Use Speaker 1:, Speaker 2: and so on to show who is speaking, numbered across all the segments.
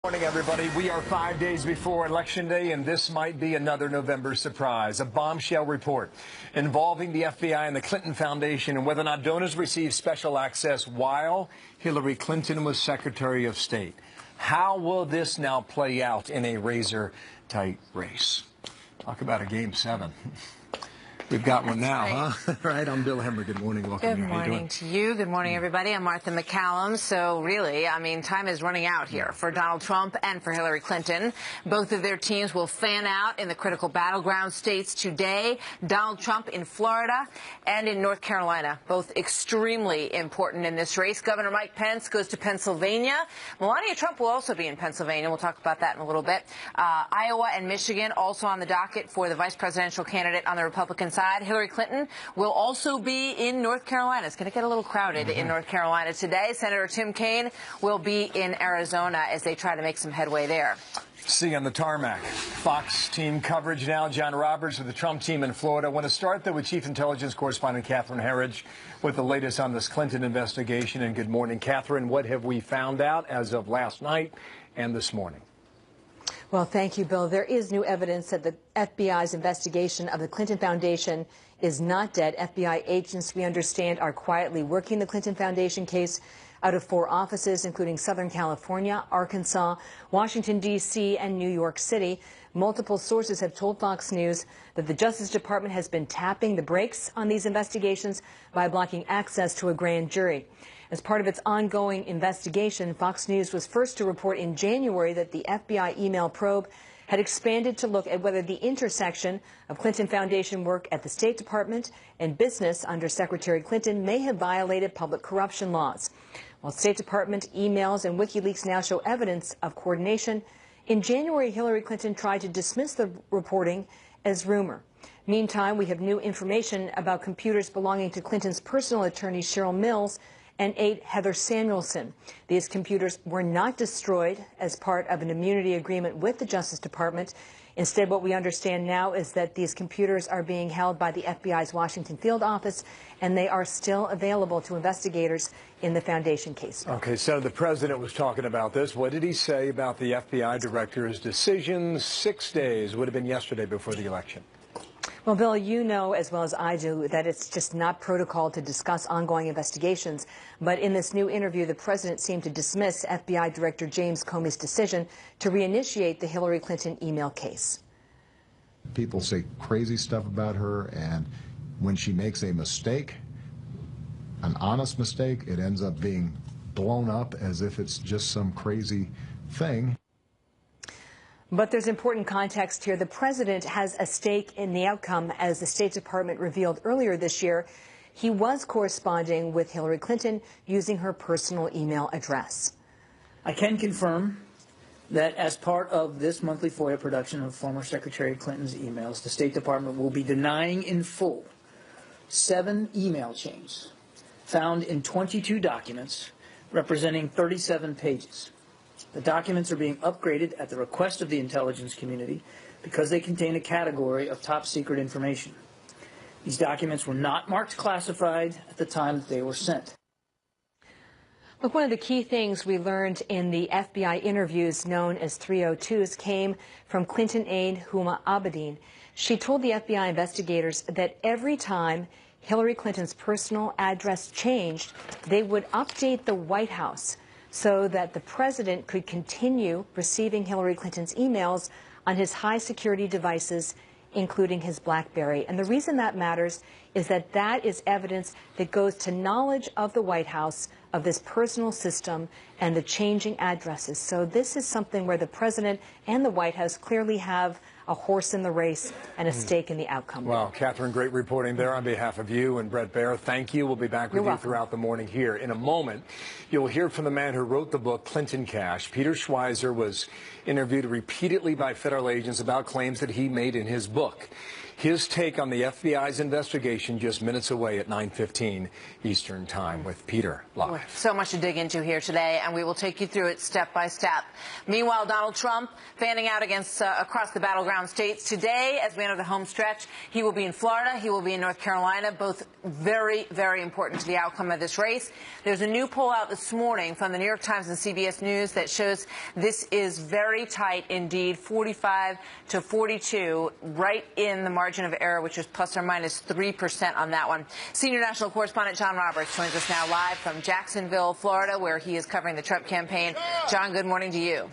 Speaker 1: Morning, everybody. We are 5 days before Election Day, and this might be another November surprise. A bombshell report involving the FBI and the Clinton Foundation and whether or not donors received special access while Hillary Clinton was Secretary of State. How will this now play out in a razor-tight race? Talk about a Game 7. We've got one now, huh? Right, I'm Bill Hemmer. Good morning. Welcome.
Speaker 2: Good morning to you. Good morning, everybody. I'm Martha McCallum. So really, I mean, time is running out here for Donald Trump and for Hillary Clinton. Both of their teams will fan out in the critical battleground states today. Donald Trump in Florida and in North Carolina, both extremely important in this race. Governor Mike Pence goes to Pennsylvania. Melania Trump will also be in Pennsylvania. We'll talk about that in a little bit. Iowa and Michigan also on the docket for the vice presidential candidate on the Republican side. Hillary Clinton will also be in North Carolina. It's going to get a little crowded in North Carolina today. Senator Tim Kaine will be in Arizona as they try to make some headway there.
Speaker 1: See on the tarmac. Fox team coverage now. John Roberts with the Trump team in Florida. I want to start, though, with Chief Intelligence Correspondent Catherine Herridge with the latest on this Clinton investigation. And good morning, Catherine. What have we found out as of last night and this morning?
Speaker 3: Well, thank you, Bill. There is new evidence that the FBI's investigation of the Clinton Foundation is not dead. FBI agents, we understand, are quietly working the Clinton Foundation case out of 4 offices, including Southern California, Arkansas, Washington, D.C., and New York City. Multiple sources have told Fox News that the Justice Department has been tapping the brakes on these investigations by blocking access to a grand jury. As part of its ongoing investigation, Fox News was first to report in January that the FBI email probe had expanded to look at whether the intersection of Clinton Foundation work at the State Department and business under Secretary Clinton may have violated public corruption laws. While State Department emails and WikiLeaks now show evidence of coordination, in January, Hillary Clinton tried to dismiss the reporting as rumor. Meantime, we have new information about computers belonging to Clinton's personal attorney, Cheryl Mills, and aide Heather Samuelson. These computers were not destroyed as part of an immunity agreement with the Justice Department. Instead, what we understand now is that these computers are being held by the FBI's Washington field office, and they are still available to investigators in the Foundation case.
Speaker 1: Okay, so the president was talking about this. What did he say about the FBI director's decision? 6 days would have been yesterday before the election.
Speaker 3: Well, Bill, you know as well as I do that it's just not protocol to discuss ongoing investigations. But in this new interview, the president seemed to dismiss FBI Director James Comey's decision to reinitiate the Hillary Clinton email case.
Speaker 4: People say crazy stuff about her, and when she makes a mistake, an honest mistake, it ends up being blown up as if it's just some crazy thing.
Speaker 3: But there's important context here. The president has a stake in the outcome, as the State Department revealed earlier this year. He was corresponding with Hillary Clinton using her personal email address.
Speaker 5: I can confirm that as part of this monthly FOIA production of former Secretary Clinton's emails, the State Department will be denying in full 7 email chains found in 22 documents representing 37 pages. The documents are being upgraded at the request of the intelligence community because they contain a category of top secret information. These documents were not marked classified at the time that they were sent.
Speaker 3: Look, one of the key things we learned in the FBI interviews known as 302s came from Clinton aide Huma Abedin. She told the FBI investigators that every time Hillary Clinton's personal address changed, they would update the White House so that the president could continue receiving Hillary Clinton's emails on his high-security devices, including his BlackBerry. And the reason that matters is that that is evidence that goes to knowledge of the White House, of this personal system, and the changing addresses. So this is something where the president and the White House clearly have a horse in the race and a stake in the outcome.
Speaker 1: Wow, Catherine, great reporting there on behalf of you and Brett Baer. Thank you. We'll be back with you throughout the morning here. In a moment, you'll hear from the man who wrote the book, Clinton Cash. Peter Schweizer was interviewed repeatedly by federal agents about claims that he made in his book. His take on the FBI's investigation just minutes away at 9:15 Eastern Time with Peter live.
Speaker 2: So much to dig into here today, and we will take you through it step by step. Meanwhile, Donald Trump fanning out across the battleground states. Today, as we enter the home stretch, he will be in Florida, he will be in North Carolina, both very, very important to the outcome of this race. There's a new poll out this morning from the New York Times and CBS News that shows this is very tight indeed, 45 to 42, right in the margin of error, which is plus or minus 3% on that one. Senior national correspondent John Roberts joins us now live from Jacksonville, Florida, where he is covering the Trump campaign. John, good morning to you.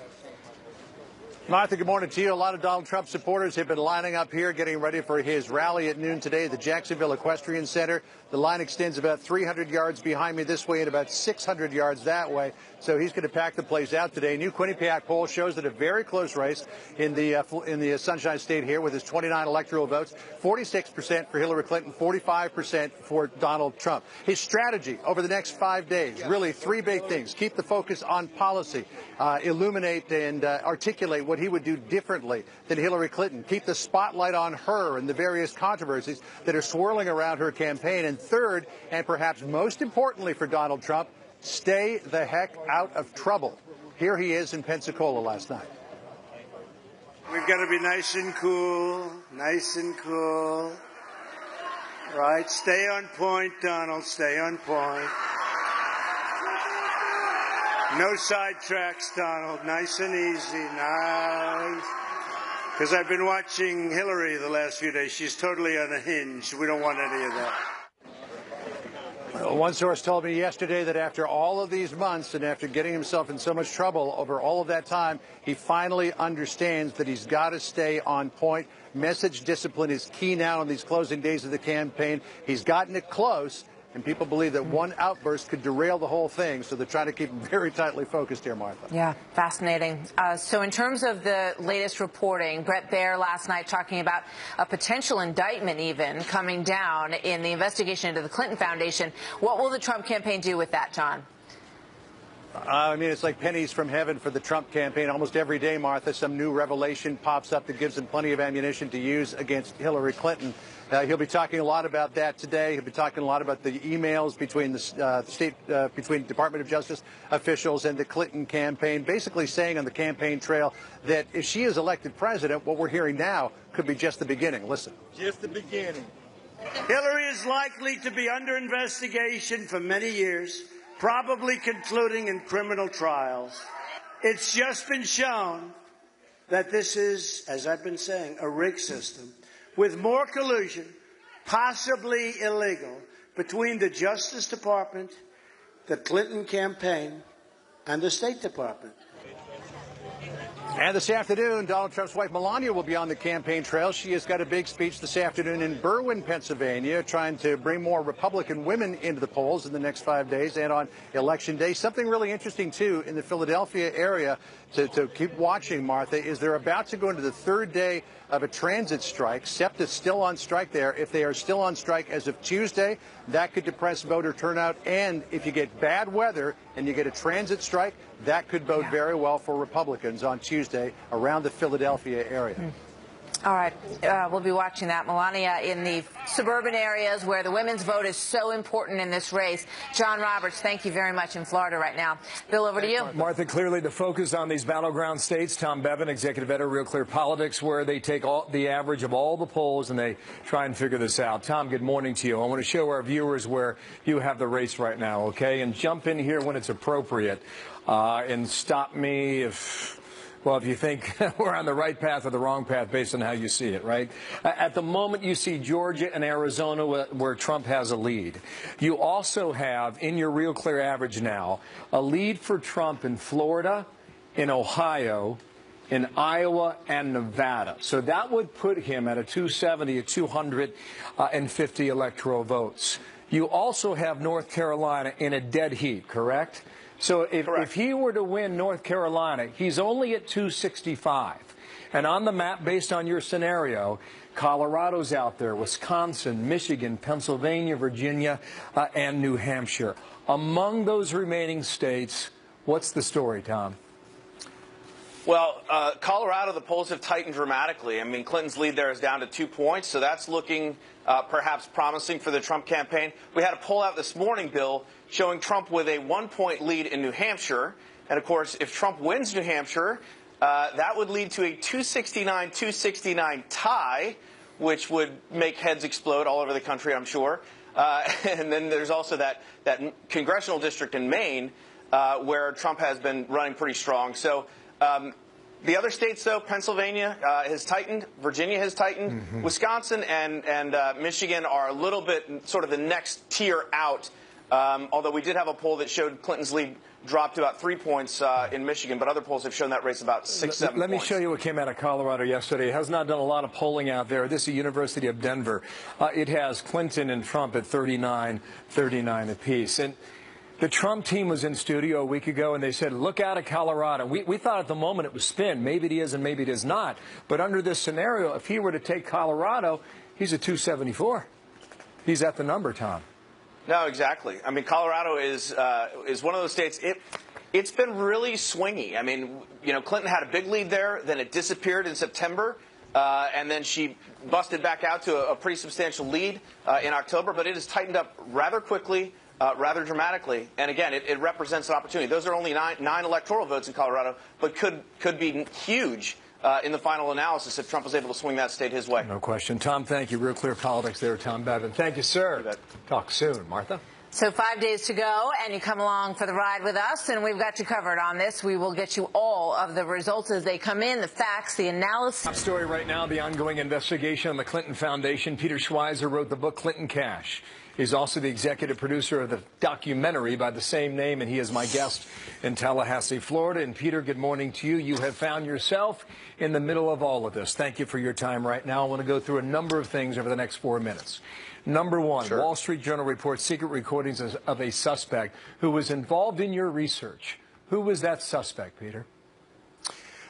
Speaker 6: Martha, good morning to you. A lot of Donald Trump supporters have been lining up here, getting ready for his rally at noon today at the Jacksonville Equestrian Center. The line extends about 300 yards behind me this way and about 600 yards that way. So he's going to pack the place out today. New Quinnipiac poll shows that a very close race in the Sunshine State here with his 29 electoral votes, 46% for Hillary Clinton, 45% for Donald Trump. His strategy over the next 5 days, really three big things. Keep the focus on policy, illuminate and articulate what he would do differently than Hillary Clinton. Keep the spotlight on her and the various controversies that are swirling around her campaign. And third, and perhaps most importantly for Donald Trump, stay the heck out of trouble. Here he is in Pensacola last night.
Speaker 7: We've got to be nice and cool, nice and cool. Right? Stay on point, Donald. Stay on point. No sidetracks, Donald. Nice and easy. Nice. Because I've been watching Hillary the last few days. She's totally unhinged. We don't want any of that.
Speaker 6: One source told me yesterday that after all of these months and after getting himself in so much trouble over all of that time, he finally understands that he's got to stay on point. Message discipline is key now in these closing days of the campaign. He's gotten it close, and people believe that one outburst could derail the whole thing, so they're trying to keep him very tightly focused here, Martha.
Speaker 2: Yeah, fascinating. So in terms of the latest reporting, Bret Baier last night talking about a potential indictment even coming down in the investigation into the Clinton Foundation. What will the Trump campaign do with that, John?
Speaker 6: I mean, it's like pennies from heaven for the Trump campaign. Almost every day, Martha, some new revelation pops up that gives him plenty of ammunition to use against Hillary Clinton. He'll be talking a lot about that today. He'll be talking a lot about the emails between the between Department of Justice officials and the Clinton campaign, basically saying on the campaign trail that if she is elected president, what we're hearing now could be just the beginning. Listen.
Speaker 7: Just the beginning. Hillary is likely to be under investigation for many years, probably concluding in criminal trials. It's just been shown that this is, as I've been saying, a rigged system with more collusion, possibly illegal, between the Justice Department, the Clinton campaign, and the State Department.
Speaker 6: And this afternoon, Donald Trump's wife, Melania, will be on the campaign trail. She has got a big speech this afternoon in Berwyn, Pennsylvania, trying to bring more Republican women into the polls in the next 5 days and on Election Day. Something really interesting, too, in the Philadelphia area to keep watching, Martha, is they're about to go into the third day of a transit strike. SEPTA is still on strike there. If they are still on strike as of Tuesday, that could depress voter turnout. And if you get bad weather and you get a transit strike, that could bode very well for Republicans on Tuesday around the Philadelphia area.
Speaker 2: All right. We'll be watching that. Melania, in the suburban areas where the women's vote is so important in this race. John Roberts, thank you very much in Florida right now. Bill, over to you.
Speaker 1: Martha, clearly the focus on these battleground states. Tom Bevan, executive editor, Real Clear Politics, where they take the average of all the polls and they try and figure this out. Tom, good morning to you. I want to show our viewers where you have the race right now, okay? And jump in here when it's appropriate and stop me if you think we're on the right path or the wrong path based on how you see it, right? At the moment, you see Georgia and Arizona where Trump has a lead. You also have, in your Real Clear average now, a lead for Trump in Florida, in Ohio, in Iowa, and Nevada. So that would put him at a 270, 250 electoral votes. You also have North Carolina in a dead heat, correct? So if he were to win North Carolina, he's only at 265. And on the map, based on your scenario, Colorado's out there, Wisconsin, Michigan, Pennsylvania, Virginia, and New Hampshire. Among those remaining states, what's the story, Tom?
Speaker 8: Well, Colorado, the polls have tightened dramatically. I mean, Clinton's lead there is down to 2 points, so that's looking perhaps promising for the Trump campaign. We had a poll out this morning, Bill, showing Trump with a 1-point lead in New Hampshire. And, of course, if Trump wins New Hampshire, that would lead to a 269-269 tie, which would make heads explode all over the country, I'm sure. And then there's also that congressional district in Maine where Trump has been running pretty strong. So the other states, though, Pennsylvania has tightened, Virginia has tightened, Wisconsin and Michigan are a little bit sort of the next tier out, although we did have a poll that showed Clinton's lead dropped to about 3 points in Michigan, but other polls have shown that race about 6, 7
Speaker 1: Let me
Speaker 8: points.
Speaker 1: show you what came out of Colorado yesterday. It has not done a lot of polling out there. This is University of Denver. It has Clinton and Trump at 39 apiece. And the Trump team was in studio a week ago, and they said, look out at Colorado. We thought at the moment it was spin. Maybe it is and maybe it is not. But under this scenario, if he were to take Colorado, he's at 274. He's at the number, Tom.
Speaker 8: No, exactly. I mean, Colorado is one of those states. It's been really swingy. I mean, you know, Clinton had a big lead there, then it disappeared in September, and then she busted back out to a pretty substantial lead in October. But it has tightened up rather quickly, rather dramatically. And again, it represents an opportunity. Those are only nine electoral votes in Colorado, but could be huge in the final analysis if Trump was able to swing that state his way.
Speaker 1: No question. Tom, thank you. Real Clear Politics there, Tom Bevan. Thank you, sir. Talk soon. Martha?
Speaker 2: So 5 days to go, and you come along for the ride with us, and we've got you covered on this. We will get you all of the results as they come in, the facts, the analysis.
Speaker 1: Top story right now, the ongoing investigation on the Clinton Foundation. Peter Schweizer wrote the book Clinton Cash. He's also the executive producer of the documentary by the same name, and he is my guest in Tallahassee, Florida. And Peter, good morning to you. You have found yourself in the middle of all of this. Thank you for your time right now. I want to go through a number of things over the next 4 minutes. Number one, sure. Wall Street Journal reports secret recordings of a suspect who was involved in your research. Who was that suspect, Peter?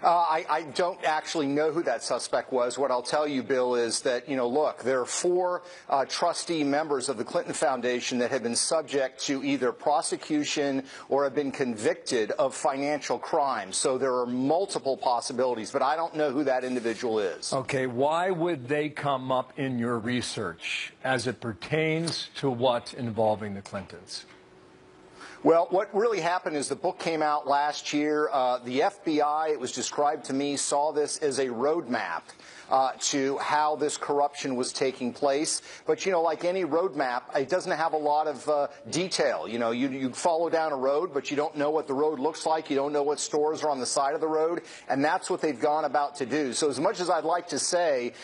Speaker 9: I don't actually know who that suspect was. What I'll tell you, Bill, is that, you know, look, there are 4 trustee members of the Clinton Foundation that have been subject to either prosecution or have been convicted of financial crimes. So there are multiple possibilities, but I don't know who that individual is.
Speaker 1: Okay, why would they come up in your research as it pertains to what involving the Clintons?
Speaker 9: Well, what really happened is the book came out last year. The FBI, it was described to me, saw this as a roadmap to how this corruption was taking place. But, you know, like any roadmap, it doesn't have a lot of detail. You know, you follow down a road, but you don't know what the road looks like. You don't know what stores are on the side of the road. And that's what they've gone about to do. So as much as I'd like to say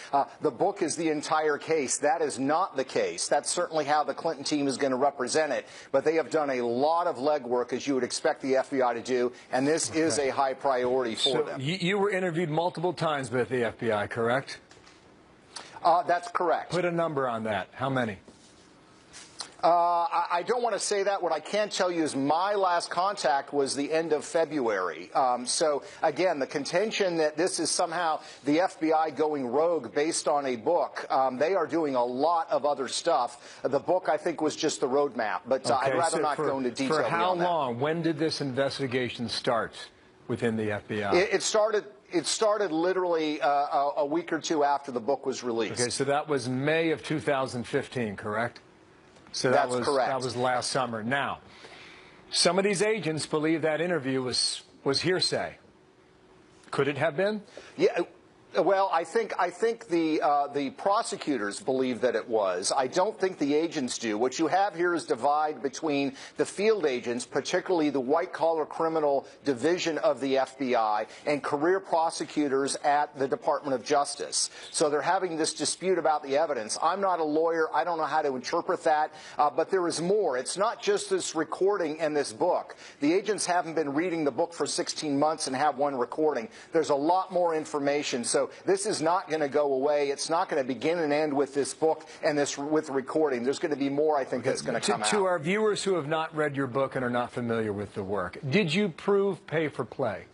Speaker 9: the book is the entire case, that is not the case. That's certainly how the Clinton team is going to represent it. But they have done a lot of legwork, as you would expect the FBI to do, and this is a high priority for them.
Speaker 1: You were interviewed multiple times by the FBI, correct?
Speaker 9: That's correct.
Speaker 1: Put a number on that. How many?
Speaker 9: I don't want to say that. What I can tell you is my last contact was the end of February. So, again, the contention that this is somehow the FBI going rogue based on a book, they are doing a lot of other stuff. The book, I think, was just the roadmap, but I'd rather not go into detail.
Speaker 1: For how
Speaker 9: beyond that.
Speaker 1: long? When did this investigation start within the FBI?
Speaker 9: It started literally a week or two after the book was released.
Speaker 1: Okay, so that was May of 2015, correct? So
Speaker 9: that's correct.
Speaker 1: That was last summer. Now, some of these agents believe that interview was hearsay. Could it have been?
Speaker 9: Yeah. Well, I think the prosecutors believe that it was. I don't think the agents do. What you have here is divide between the field agents, particularly the white-collar criminal division of the FBI, and career prosecutors at the Department of Justice. So they're having this dispute about the evidence. I'm not a lawyer. I don't know how to interpret that. But there is more. It's not just this recording and this book. The agents haven't been reading the book for 16 months and have one recording. There's a lot more information. So this is not going to go away. It's not going to begin and end with this book and with recording. There's going to be more, I think, that's going to come out.
Speaker 1: To our viewers who have not read your book and are not familiar with the work, did you prove pay for play?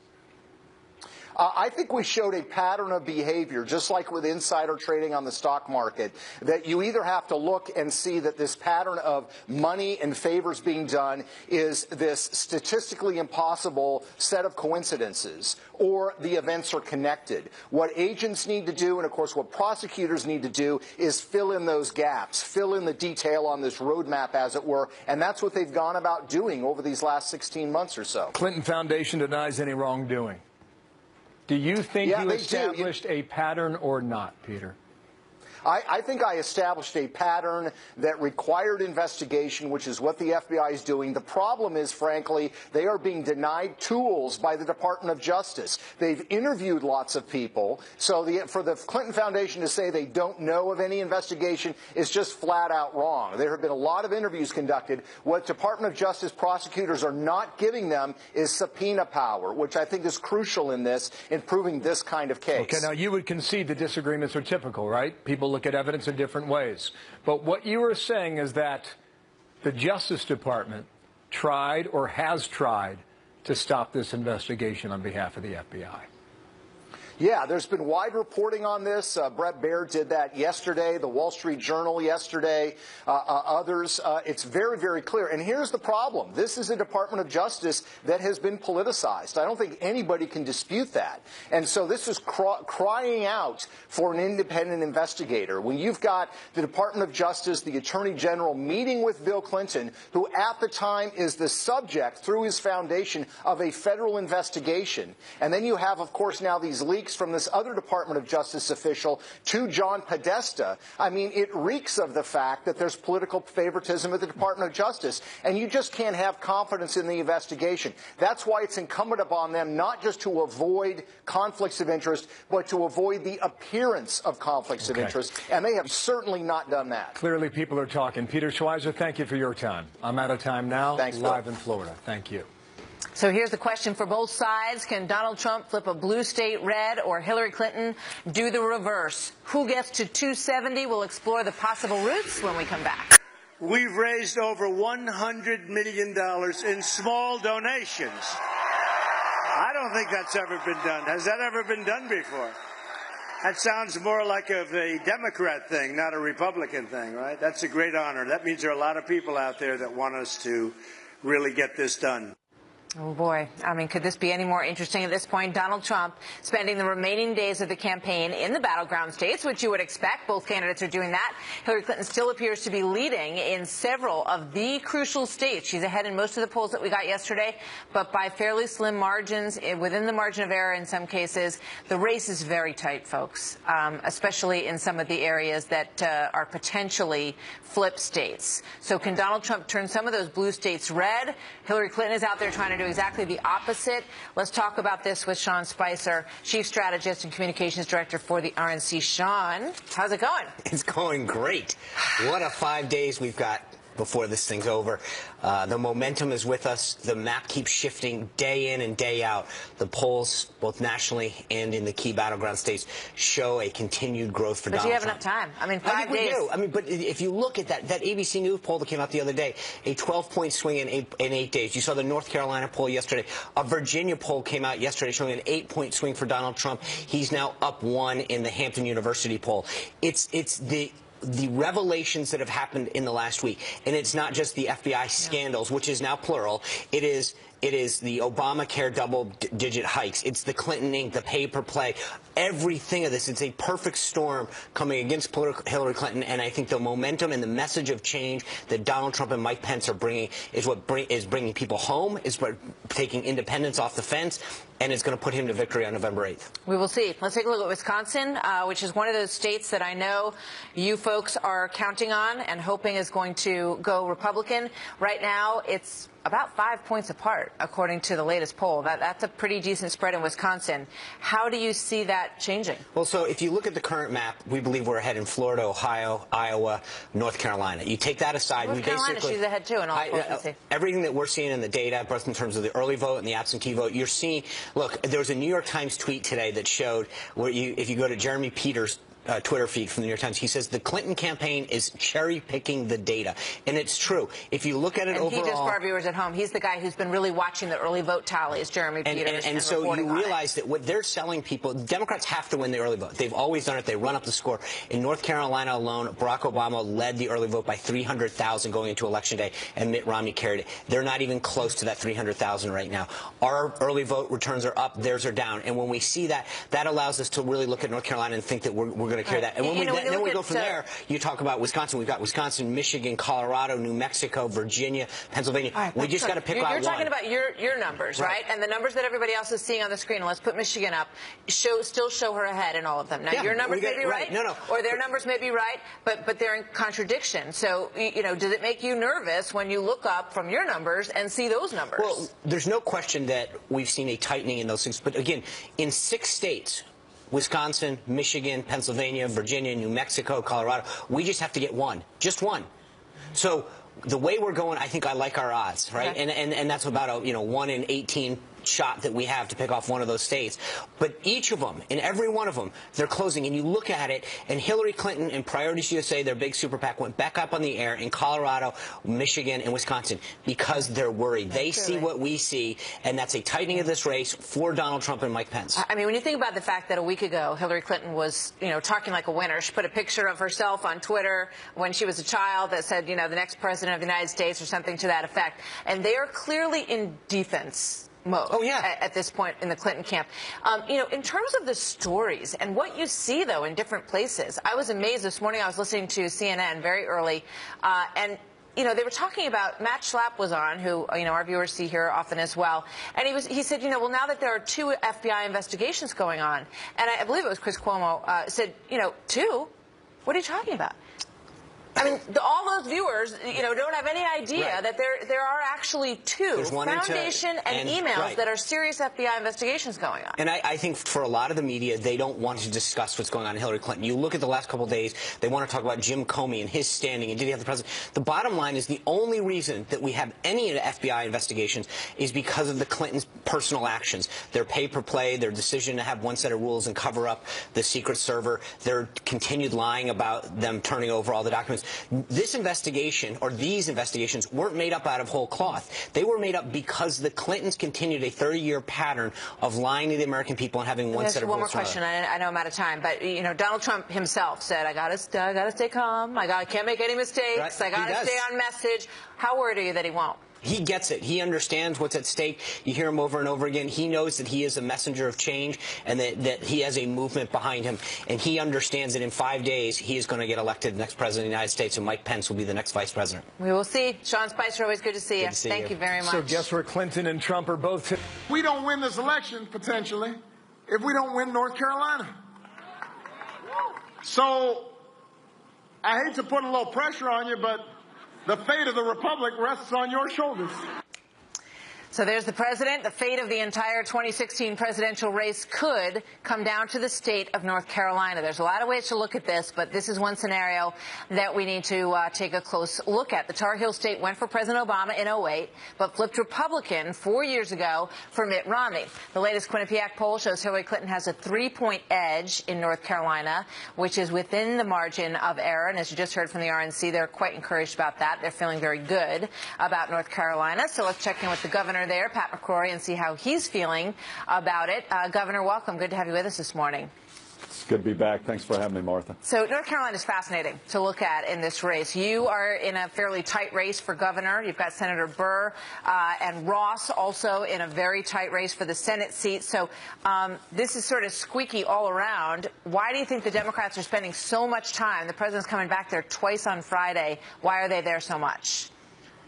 Speaker 9: I think we showed a pattern of behavior, just like with insider trading on the stock market, that you either have to look and see that this pattern of money and favors being done is this statistically impossible set of coincidences, or the events are connected. What agents need to do, and of course what prosecutors need to do, is fill in those gaps, fill in the detail on this roadmap, as it were, and that's what they've gone about doing over these last 16 months or so.
Speaker 1: Clinton Foundation denies any wrongdoing. Do you think you established a pattern or not, Peter?
Speaker 9: I think I established a pattern that required investigation, which is what the FBI is doing. The problem is, frankly, they are being denied tools by the Department of Justice. They've interviewed lots of people, so for the Clinton Foundation to say they don't know of any investigation is just flat out wrong. There have been a lot of interviews conducted. What Department of Justice prosecutors are not giving them is subpoena power, which I think is crucial in proving this kind of case.
Speaker 1: Okay, now you would concede the disagreements are typical, right? People look at evidence in different ways. But what you are saying is that the Justice Department tried or has tried to stop this investigation on behalf of the FBI.
Speaker 9: Yeah, there's been wide reporting on this. Brett Baird did that yesterday, the Wall Street Journal yesterday, others. It's very, very clear. And here's the problem. This is a Department of Justice that has been politicized. I don't think anybody can dispute that. And so this is crying out for an independent investigator. When you've got the Department of Justice, the Attorney General meeting with Bill Clinton, who at the time is the subject, through his foundation, of a federal investigation. And then you have, of course, now these leaks from this other Department of Justice official to John Podesta. I mean, it reeks of the fact that there's political favoritism at the Department of Justice, and you just can't have confidence in the investigation. That's why it's incumbent upon them not just to avoid conflicts of interest, but to avoid the appearance of conflicts of interest, and they have certainly not done that.
Speaker 1: Clearly, people are talking. Peter Schweizer, thank you for your time. I'm out of time now.
Speaker 9: Thanks,
Speaker 1: live in Florida. Thank you.
Speaker 2: So here's the question for both sides. Can Donald Trump flip a blue state red, or Hillary Clinton do the reverse? Who gets to 270? We'll explore the possible routes when we come back.
Speaker 7: We've raised over $100 million in small donations. I don't think that's ever been done. Has that ever been done before? That sounds more like a Democrat thing, not a Republican thing, right? That's a great honor. That means there are a lot of people out there that want us to really get this done.
Speaker 2: Oh, boy. I mean, could this be any more interesting at this point? Donald Trump spending the remaining days of the campaign in the battleground states, which you would expect. Both candidates are doing that. Hillary Clinton still appears to be leading in several of the crucial states. She's ahead in most of the polls that we got yesterday, but by fairly slim margins, within the margin of error in some cases. The race is very tight, folks, especially in some of the areas that are potentially flip states. So can Donald Trump turn some of those blue states red? Hillary Clinton is out there trying to do exactly the opposite. Let's talk about this with Sean Spicer, Chief Strategist and Communications Director for the RNC. Sean, how's it going?
Speaker 10: It's going great. What a 5 days we've got before this thing's over. The momentum is with us. The map keeps shifting day in and day out. The polls, both nationally and in the key battleground states, show a continued growth for Donald Trump.
Speaker 2: But you have enough time. I mean, 5 days.
Speaker 10: We do. I mean, but if you look at that ABC News poll that came out the other day, a 12-point swing in 8 days. You saw the North Carolina poll yesterday. A Virginia poll came out yesterday showing an 8-point swing for Donald Trump. He's now up 1 in the Hampton University poll. It's the revelations that have happened in the last week, and it's not just the FBI scandals, which is now plural. It is the Obamacare double-digit hikes. It's the Clinton Inc., the pay-per-play. Everything of this, it's a perfect storm coming against Hillary Clinton, and I think the momentum and the message of change that Donald Trump and Mike Pence are bringing is what is bringing people home, is taking independence off the fence, and it's going to put him to victory on November 8th.
Speaker 2: We will see. Let's take a look at Wisconsin, which is one of those states that I know you folks are counting on and hoping is going to go Republican. Right now, it's about 5 points apart, according to the latest poll. That's a pretty decent spread in Wisconsin. How do you see that changing?
Speaker 10: Well, so if you look at the current map, we believe we're ahead in Florida, Ohio, Iowa, North Carolina. You take that aside,
Speaker 2: North Carolina, she's ahead too in all polls.
Speaker 10: Everything that we're seeing in the data, both in terms of the early vote and the absentee vote, you're seeing. Look, there was a New York Times tweet today that showed where if you go to Jeremy Peters' Twitter feed from the New York Times. He says the Clinton campaign is cherry-picking the data. And it's true. If you look at it overall...
Speaker 2: And he, just for our viewers at home, he's the guy who's been really watching the early vote tallies, Jeremy Peters.
Speaker 10: And so you realize that what they're selling people, Democrats have to win the early vote. They've always done it. They run up the score. In North Carolina alone, Barack Obama led the early vote by 300,000 going into Election Day, and Mitt Romney carried it. They're not even close to that 300,000 right now. Our early vote returns are up. Theirs are down. And when we see that, that allows us to really look at North Carolina and think that we're going to carry that. And when then we go from there, you talk about Wisconsin. We've got Wisconsin, Michigan, Colorado, New Mexico, Virginia, Pennsylvania. We just got to pick out one.
Speaker 2: You're talking about your numbers, right? And the numbers that everybody else is seeing on the screen. And let's put Michigan up. Still show her ahead in all of them. Now, your numbers may be right, or their numbers may be right, but they're in contradiction. So, does it make you nervous when you look up from your numbers and see those numbers?
Speaker 10: Well, there's no question that we've seen a tightening in those things. But again, in 6 states, Wisconsin, Michigan, Pennsylvania, Virginia, New Mexico, Colorado, we just have to get one. Just one. So the way we're going, I think I like our odds, right? Okay. And that's about a 1 in 18 shot that we have to pick off one of those states. But each of them, in every one of them, they're closing. And you look at it, and Hillary Clinton and Priorities USA, their big super PAC, went back up on the air in Colorado, Michigan, and Wisconsin because they're worried. They see what we see, and that's a tightening of this race for Donald Trump and Mike Pence.
Speaker 2: I mean, when you think about the fact that a week ago, Hillary Clinton was, talking like a winner. She put a picture of herself on Twitter when she was a child that said, the next president of the United States or something to that effect. And they are clearly in defense mode at this point in the Clinton camp. In terms of the stories and what you see, though, in different places, I was amazed this morning. I was listening to CNN very early, and they were talking about, Matt Schlapp was on, who, our viewers see here often as well. And he said, well, now that there are 2 FBI investigations going on, and I believe it was Chris Cuomo, said, 2? What are you talking about? I mean, all those viewers, don't have any idea that there are actually 2 foundation and emails that are serious FBI investigations going on.
Speaker 10: And I think for a lot of the media, they don't want to discuss what's going on in Hillary Clinton. You look at the last couple of days, they want to talk about Jim Comey and his standing and did he have the president. The bottom line is the only reason that we have any of the FBI investigations is because of the Clintons' personal actions. Their pay-per-play, their decision to have one set of rules and cover up the secret server, their continued lying about them turning over all the documents. This investigation, or these investigations, weren't made up out of whole cloth. They were made up because the Clintons continued a 30-year pattern of lying to the American people and having one set of rules.
Speaker 2: One more question. I know I'm out of time, but Donald Trump himself said, "I gotta stay calm. I can't make any mistakes. I gotta stay on message." How worried are you that he won't?
Speaker 10: He gets it. He understands what's at stake. You hear him over and over again. He knows that he is a messenger of change and that he has a movement behind him. And he understands that in 5 days, he is going to get elected the next president of the United States, and Mike Pence will be the next vice president.
Speaker 2: We will see. Sean Spicer, always good to see you. Thank you very much.
Speaker 1: So guess where Clinton and Trump are both?
Speaker 11: We don't win this election, potentially, if we don't win North Carolina. So I hate to put a little pressure on you, but the fate of the republic rests on your shoulders.
Speaker 2: So there's the president. The fate of the entire 2016 presidential race could come down to the state of North Carolina. There's a lot of ways to look at this, but this is one scenario that we need to take a close look at. The Tar Heel state went for President Obama in 2008, but flipped Republican 4 years ago for Mitt Romney. The latest Quinnipiac poll shows Hillary Clinton has a 3-point edge in North Carolina, which is within the margin of error. And as you just heard from the RNC, they're quite encouraged about that. They're feeling very good about North Carolina. So let's check in with the governor there, Pat McCrory, and see how he's feeling about it. Governor, welcome. Good to have you with us this morning.
Speaker 12: It's good to be back. Thanks for having me, Martha.
Speaker 2: So North Carolina is fascinating to look at in this race. You are in a fairly tight race for governor. You've got Senator Burr and Ross also in a very tight race for the Senate seat. So this is sort of squeaky all around. Why do you think the Democrats are spending so much time? The president's coming back there twice on Friday. Why are they there so much?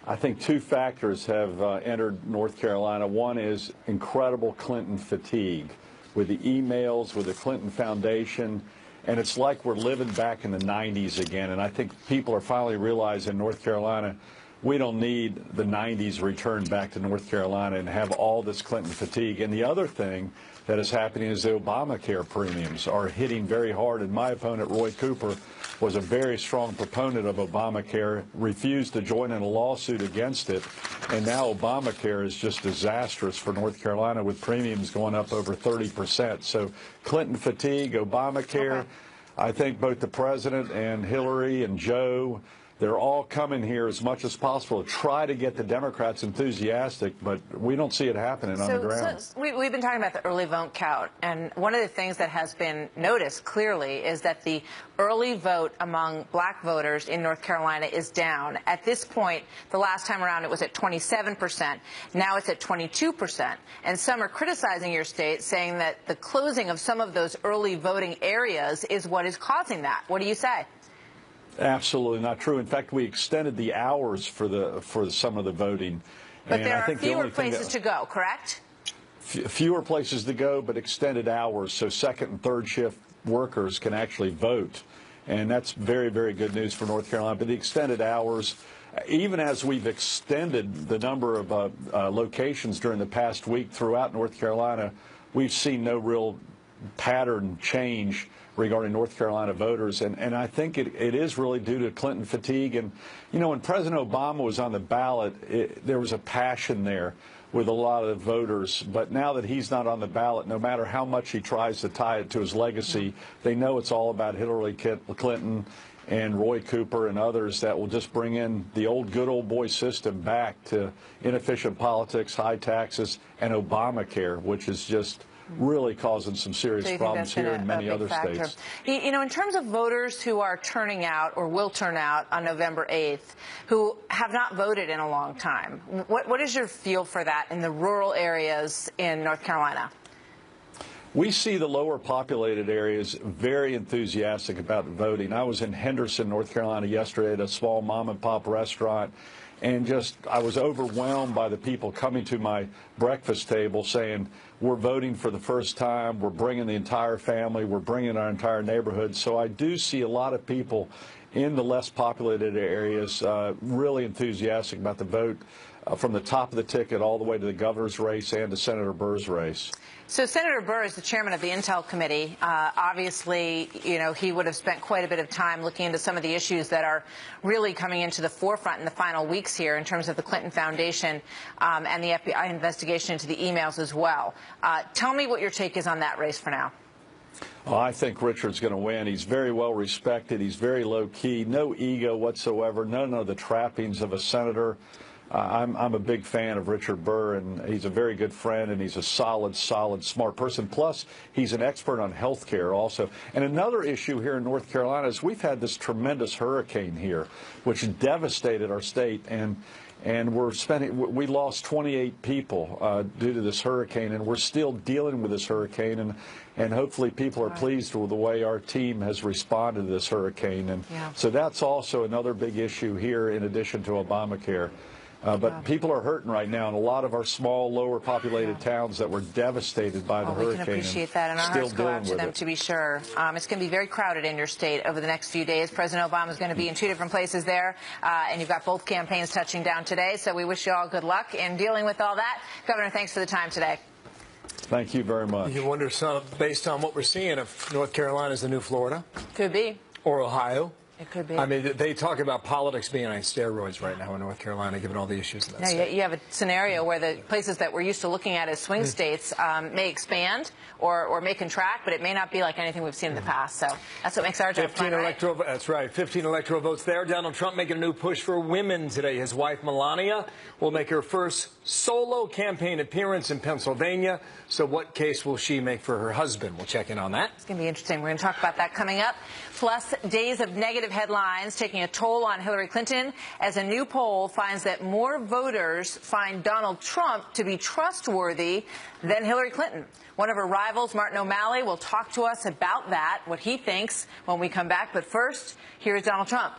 Speaker 12: I think 2 factors have entered North Carolina. One is incredible Clinton fatigue with the emails, with the Clinton Foundation, and it's like we're living back in the 90s again. And I think people are finally realizing in North Carolina, we don't need the 90s returned back to North Carolina and have all this Clinton fatigue. And the other thing that is happening is the Obamacare premiums are hitting very hard. And my opponent, Roy Cooper, was a very strong proponent of Obamacare, refused to join in a lawsuit against it. And now Obamacare is just disastrous for North Carolina with premiums going up over 30%. So Clinton fatigue, Obamacare. I think both the president and Hillary and Joe, they're all coming here as much as possible to try to get the Democrats enthusiastic, but we don't see it happening on the ground.
Speaker 2: So we've been talking about the early vote count, and one of the things that has been noticed clearly is that the early vote among black voters in North Carolina is down. At this point, the last time around it was at 27%. Now it's at 22%. And some are criticizing your state, saying that the closing of some of those early voting areas is what is causing that. What do you say?
Speaker 12: Absolutely not true. In fact, we extended the hours for some of the voting.
Speaker 2: But there are fewer places to go, correct?
Speaker 12: Fewer places to go, but extended hours, so second and third shift workers can actually vote. And that's very, very good news for North Carolina. But the extended hours, even as we've extended the number of locations during the past week throughout North Carolina, we've seen no real pattern change regarding North Carolina voters, and I think it is really due to Clinton fatigue. And, you know, when President Obama was on the ballot, there was a passion there with a lot of voters. But now that he's not on the ballot, no matter how much he tries to tie it to his legacy, they know it's all about Hillary Clinton and Roy Cooper and others that will just bring in the old good old boy system back to inefficient politics, high taxes, and Obamacare, which is just really causing some serious problems here in many other states.
Speaker 2: You know, in terms of voters who are turning out or will turn out on November 8th, who have not voted in a long time, what is your feel for that in the rural areas in North Carolina?
Speaker 12: We see the lower populated areas very enthusiastic about voting. I was in Henderson, North Carolina yesterday at a small mom and pop restaurant, and I was overwhelmed by the people coming to my breakfast table saying, we're voting for the first time, we're bringing the entire family, we're bringing our entire neighborhood. So I do see a lot of people in the less populated areas really enthusiastic about the vote from the top of the ticket all the way to the governor's race and to Senator Burr's race.
Speaker 2: So Senator Burr is the chairman of the Intel Committee. Obviously, you know, he would have spent quite a bit of time looking into some of the issues that are really coming into the forefront in the final weeks here in terms of the Clinton Foundation and the FBI investigation into the emails as well. Tell me what your take is on that race for now.
Speaker 12: Oh, I think Richard's going to win. He's very well respected. He's very low key, no ego whatsoever, none of the trappings of a senator. I'm a big fan of Richard Burr, and he's a very good friend, and he's a solid, smart person. Plus, he's an expert on health care also. And another issue here in North Carolina is we've had this tremendous hurricane here, which devastated our state, and we lost 28 people due to this hurricane, and we're still dealing with this hurricane, and hopefully people are pleased with the way our team has responded to this hurricane. And so that's also another big issue here in addition to Obamacare. But people are hurting right now in a lot of our small, lower populated towns that were devastated by the hurricane.
Speaker 2: We can appreciate that, and our hearts go out to them, to be sure. It's going to be very crowded in your state over the next few days. President Obama is going to be in 2 different places there, and you've got both campaigns touching down today, so we wish you all good luck in dealing with all that. Governor, thanks for the time today.
Speaker 12: Thank you very much.
Speaker 1: You wonder, based on what we're seeing, if North Carolina is the new Florida?
Speaker 2: Could be.
Speaker 1: Or Ohio?
Speaker 2: It could be.
Speaker 1: I mean, they talk about politics being on steroids right now in North Carolina, given all the issues in that state.
Speaker 2: You have a scenario where the places that we're used to looking at as swing states may expand or may contract, but it may not be like anything we've seen in the past. So that's what makes our job fun, right?
Speaker 1: That's right. 15 electoral votes there. Donald Trump making a new push for women today. His wife, Melania, will make her first solo campaign appearance in Pennsylvania. So what case will she make for her husband? We'll check in on that.
Speaker 2: It's going to be interesting. We're going to talk about that coming up. Plus, days of negative headlines taking a toll on Hillary Clinton as a new poll finds that more voters find Donald Trump to be trustworthy than Hillary Clinton. One of her rivals, Martin O'Malley, will talk to us about that, what he thinks, when we come back. But first, here's Donald Trump.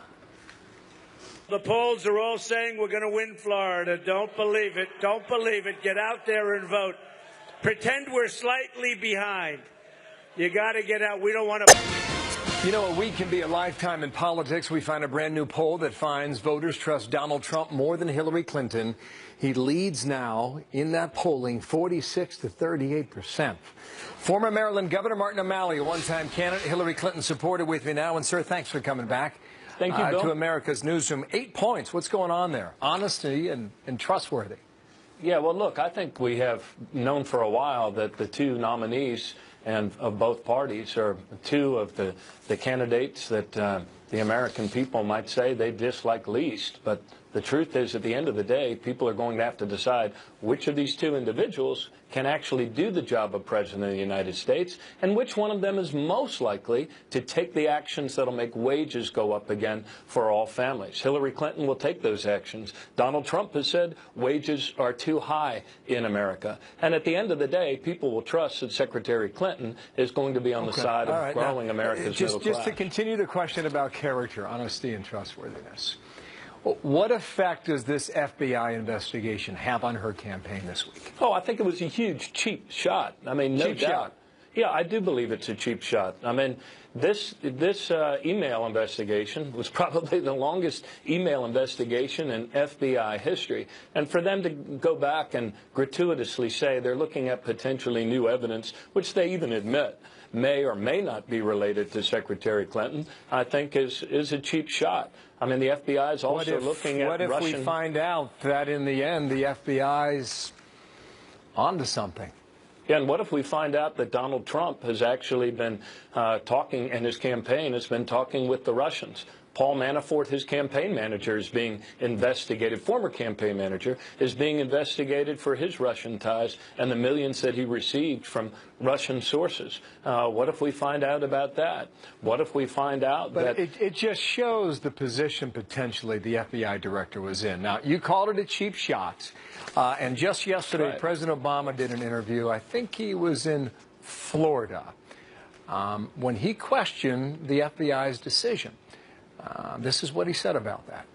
Speaker 7: The polls are all saying we're going to win Florida. Don't believe it. Don't believe it. Get out there and vote. Pretend we're slightly behind. You got to get out. We don't want to...
Speaker 1: You know, a week can be a lifetime in politics. We find a brand new poll that finds voters trust Donald Trump more than Hillary Clinton. He leads now in that polling 46 to 38%. Former Maryland Governor Martin O'Malley, a one-time candidate, Hillary Clinton supporter, with me now. And, sir, thanks for coming back.
Speaker 13: Thank you, Bill.
Speaker 1: To America's Newsroom. 8 points. What's going on there? Honesty and trustworthy.
Speaker 13: Yeah, well, look, I think we have known for a while that the two nominees
Speaker 12: and of both parties are two of the candidates that the American people might say they dislike least. But the truth is, at the end of the day, people are going to have to decide which of these two individuals can actually do the job of President of the United States, and which one of them is most likely to take the actions that will make wages go up again for all families. Hillary Clinton will take those actions. Donald Trump has said wages are too high in America. And at the end of the day, people will trust that Secretary Clinton is going to be on the side of growing America's middle class.
Speaker 1: Just to continue the question about character, honesty, and trustworthiness. What effect does this FBI investigation have on her campaign this week?
Speaker 12: Oh, I think it was a huge cheap shot. I mean, no doubt. Yeah, I do believe it's a cheap shot. I mean, this email investigation was probably the longest email investigation in FBI history. And for them to go back and gratuitously say they're looking at potentially new evidence, which they even admit may or may not be related to Secretary Clinton, I think is a cheap shot. I mean, the FBI is also looking at Russian...
Speaker 1: What if we find out that in the end the FBI's onto something?
Speaker 12: Yeah, and what if we find out that Donald Trump has actually been talking, and his campaign has been talking with the Russians? Paul Manafort, his campaign manager, is being investigated, former campaign manager, is being investigated for his Russian ties and the millions that he received from Russian sources. What if we find out about that? What if we find out that...
Speaker 1: It just shows the position potentially the FBI director was in. Now, you called it a cheap shot, and just yesterday, President Obama did an interview. I think he was in Florida, when he questioned the FBI's decision. This is what he said about that.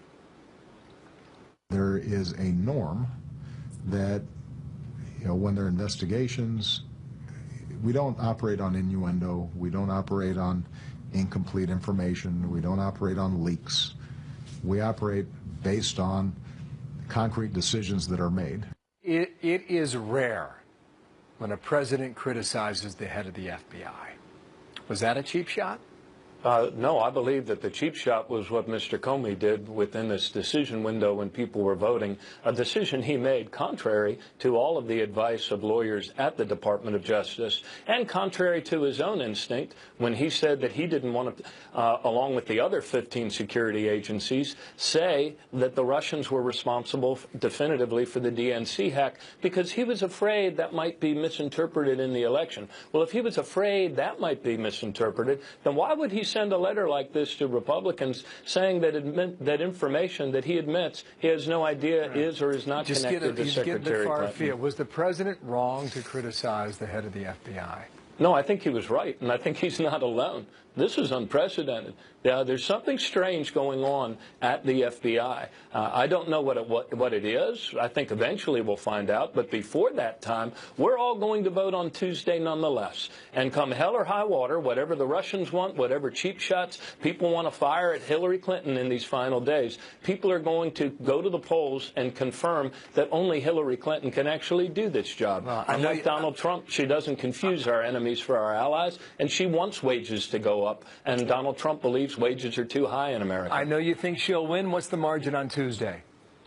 Speaker 4: There is a norm that, when there are investigations, we don't operate on innuendo, we don't operate on incomplete information, we don't operate on leaks. We operate based on concrete decisions that are made.
Speaker 1: It is rare when a president criticizes the head of the FBI. Was that a cheap shot?
Speaker 12: No, I believe that the cheap shot was what Mr. Comey did within this decision window when people were voting, a decision he made contrary to all of the advice of lawyers at the Department of Justice and contrary to his own instinct when he said that he didn't want to, along with the other 15 security agencies, say that the Russians were responsible definitively for the DNC hack because he was afraid that might be misinterpreted in the election. Well, if he was afraid that might be misinterpreted, then why would he send a letter like this to Republicans saying that information that he admits he has no idea is or is not connected to Secretary Clinton?
Speaker 1: Was the president wrong to criticize the head of the FBI?
Speaker 12: No, I think he was right, and I think he's not alone. This is unprecedented. There's something strange going on at the FBI. I don't know what it is. I think eventually we'll find out. But before that time, we're all going to vote on Tuesday nonetheless. And come hell or high water, whatever the Russians want, whatever cheap shots people want to fire at Hillary Clinton in these final days, people are going to go to the polls and confirm that only Hillary Clinton can actually do this job. Unlike Donald Trump, she doesn't confuse our enemies for our allies, and she wants wages to go up. And Donald Trump believes wages are too high in America.
Speaker 1: I know you think she'll win. What's the margin on Tuesday?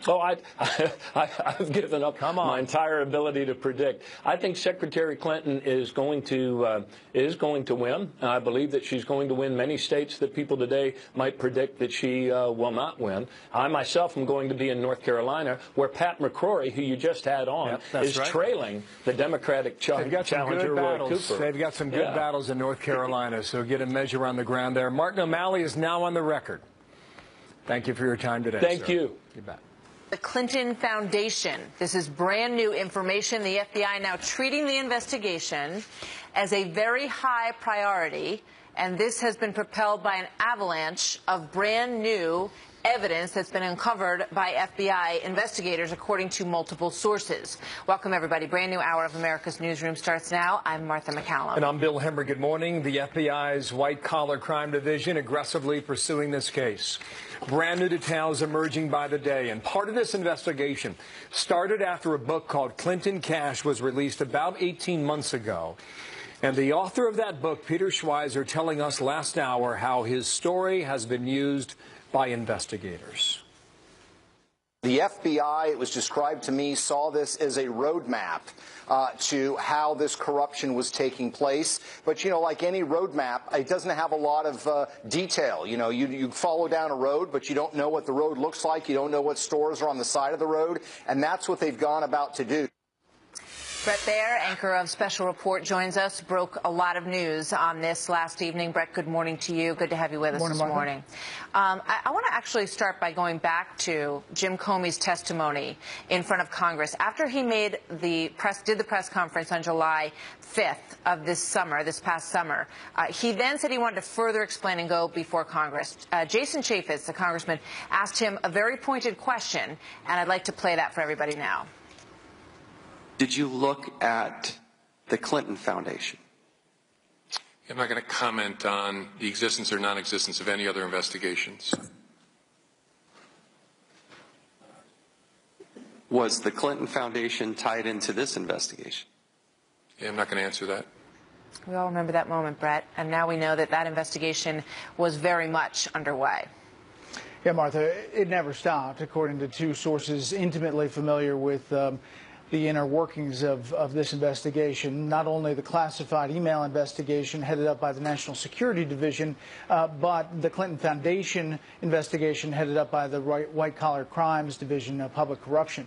Speaker 12: Oh, I've given up my entire ability to predict. I think Secretary Clinton is going to win. I believe that she's going to win many states that people today might predict that she will not win. I myself am going to be in North Carolina, where Pat McCrory, who you just had on, is trailing the Democratic challenger Roy Cooper.
Speaker 1: They've got some good battles in North Carolina, so get a measure on the ground there. Martin O'Malley is now on the record. Thank you for your time today.
Speaker 12: Thank you.
Speaker 1: You bet.
Speaker 2: The Clinton Foundation. This is brand new information. The FBI now treating the investigation as a very high priority, and this has been propelled by an avalanche of brand new evidence that's been uncovered by FBI investigators, according to multiple sources. Welcome, everybody. Brand new hour of America's Newsroom starts now. I'm Martha McCallum.
Speaker 1: And I'm Bill Hemmer. Good morning. The FBI's white-collar crime division aggressively pursuing this case. Brand new details emerging by the day. And part of this investigation started after a book called Clinton Cash was released about 18 months ago. And the author of that book, Peter Schweizer, telling us last hour how his story has been used by investigators.
Speaker 9: The FBI, it was described to me, saw this as a roadmap to how this corruption was taking place. But, you know, like any roadmap, it doesn't have a lot of detail. You know, you follow down a road, but you don't know what the road looks like. You don't know what stores are on the side of the road. And that's what they've gone about to do.
Speaker 2: Brett Baer, anchor of Special Report, joins us. Broke a lot of news on this last evening. Brett, good morning to you. Good to have you with us this morning. I want to actually start by going back to Jim Comey's testimony in front of Congress. After he did the press conference on July 5th of this past summer, he then said he wanted to further explain and go before Congress. Jason Chaffetz, the congressman, asked him a very pointed question, and I'd like to play that for everybody now.
Speaker 13: Did you look at the Clinton Foundation?
Speaker 14: I'm not going to comment on the existence or non-existence of any other investigations.
Speaker 13: Was the Clinton Foundation tied into this investigation?
Speaker 14: I'm not going to answer that.
Speaker 2: We all remember that moment, Brett, and now we know that that investigation was very much underway.
Speaker 5: Yeah, Martha, it never stopped, according to two sources intimately familiar with the inner workings of this investigation. Not only the classified email investigation headed up by the National Security Division, but the Clinton Foundation investigation headed up by the White Collar Crimes Division of Public Corruption.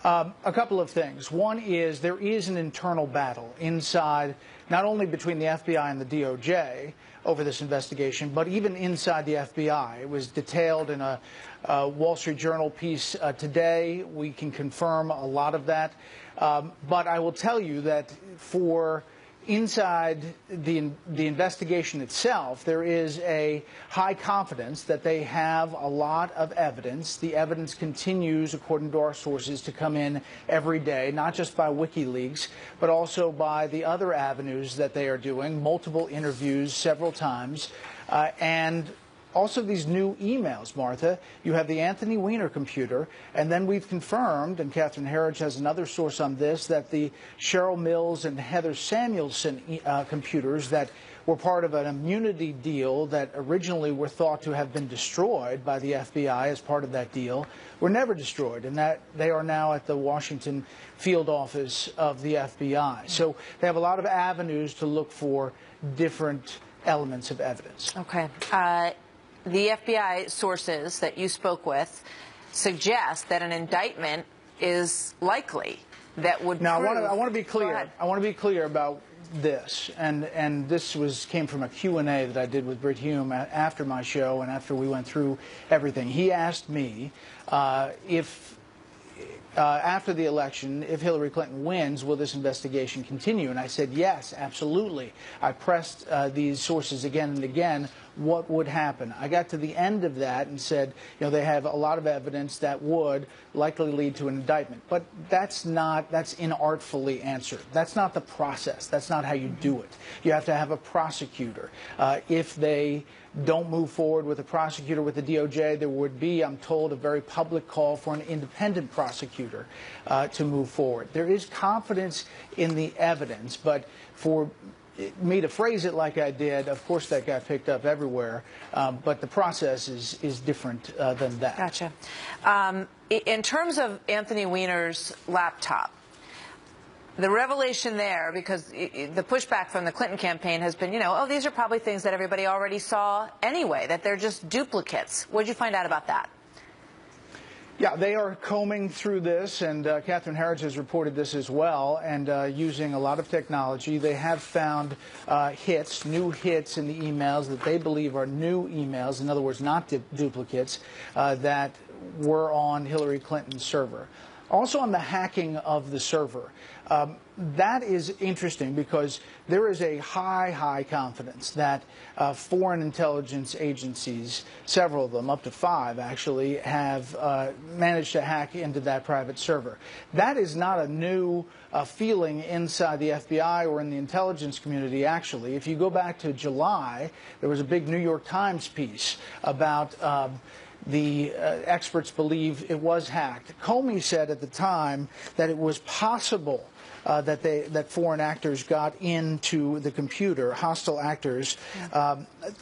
Speaker 5: A couple of things. One is there is an internal battle inside, not only between the FBI and the DOJ over this investigation, but even inside the FBI. It was detailed in a Wall Street Journal piece today. We can confirm a lot of that. But I will tell you that for inside the investigation itself, there is a high confidence that they have a lot of evidence. The evidence continues, according to our sources, to come in every day, not just by WikiLeaks, but also by the other avenues that they are doing, multiple interviews several times, and also these new emails, Martha. You have the Anthony Weiner computer, and then we've confirmed, and Catherine Herridge has another source on this, that the Cheryl Mills and Heather Samuelson computers that were part of an immunity deal that originally were thought to have been destroyed by the FBI as part of that deal were never destroyed, and that they are now at the Washington field office of the FBI. So they have a lot of avenues to look for different elements of evidence.
Speaker 2: Okay. The FBI sources that you spoke with suggest that an indictment is likely that would
Speaker 5: now,
Speaker 2: prove...
Speaker 5: I want to be clear. I want to be clear about this, and this came from a Q&A that I did with Britt Hume after my show and after we went through everything. He asked me if after the election, if Hillary Clinton wins, will this investigation continue? And I said, yes, absolutely. I pressed these sources again and again, what would happen? I got to the end of that and said, you know, they have a lot of evidence that would likely lead to an indictment. But that's inartfully answered. That's not the process. That's not how you do it. You have to have a prosecutor. If they don't move forward with a prosecutor with the DOJ, there would be, I'm told, a very public call for an independent prosecutor to move forward. There is confidence in the evidence, but for me to phrase it like I did, of course that got picked up everywhere, but the process is different than that.
Speaker 2: Gotcha. In terms of Anthony Weiner's laptop, the revelation there, because the pushback from the Clinton campaign has been, you know, oh, these are probably things that everybody already saw anyway, that they're just duplicates. What did you find out about that?
Speaker 5: Yeah, they are combing through this, and Catherine Herridge has reported this as well, and using a lot of technology. They have found new hits in the emails that they believe are new emails, in other words, not duplicates, that were on Hillary Clinton's server. Also on the hacking of the server. That is interesting because there is a high confidence that foreign intelligence agencies, several of them, up to 5 actually, have managed to hack into that private server. That is not a new feeling inside the FBI or in the intelligence community, actually. If you go back to July, there was a big New York Times piece about the experts believe it was hacked. Comey said at the time that it was possible
Speaker 15: that foreign actors got into the computer, hostile actors.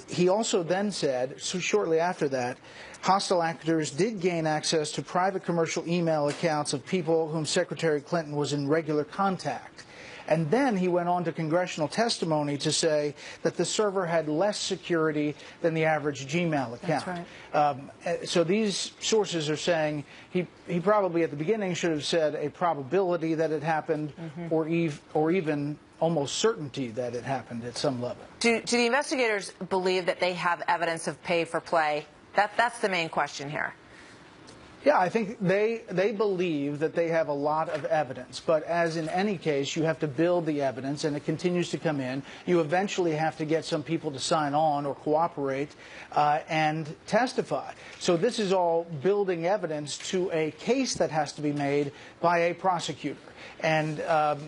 Speaker 15: He also then said, so shortly after that, hostile actors did gain access to private commercial email accounts of people whom Secretary Clinton was in regular contact. And then he went on to congressional testimony to say that the server had less security than the average Gmail account. That's right. So these sources are saying he probably at the beginning should have said a probability that it happened, or even almost certainty that it happened at some level.
Speaker 2: Do the investigators believe that they have evidence of pay for play? That's the main question here.
Speaker 15: Yeah, I think they believe that they have a lot of evidence. But as in any case, you have to build the evidence, and it continues to come in. You eventually have to get some people to sign on or cooperate and testify. So this is all building evidence to a case that has to be made by a prosecutor. And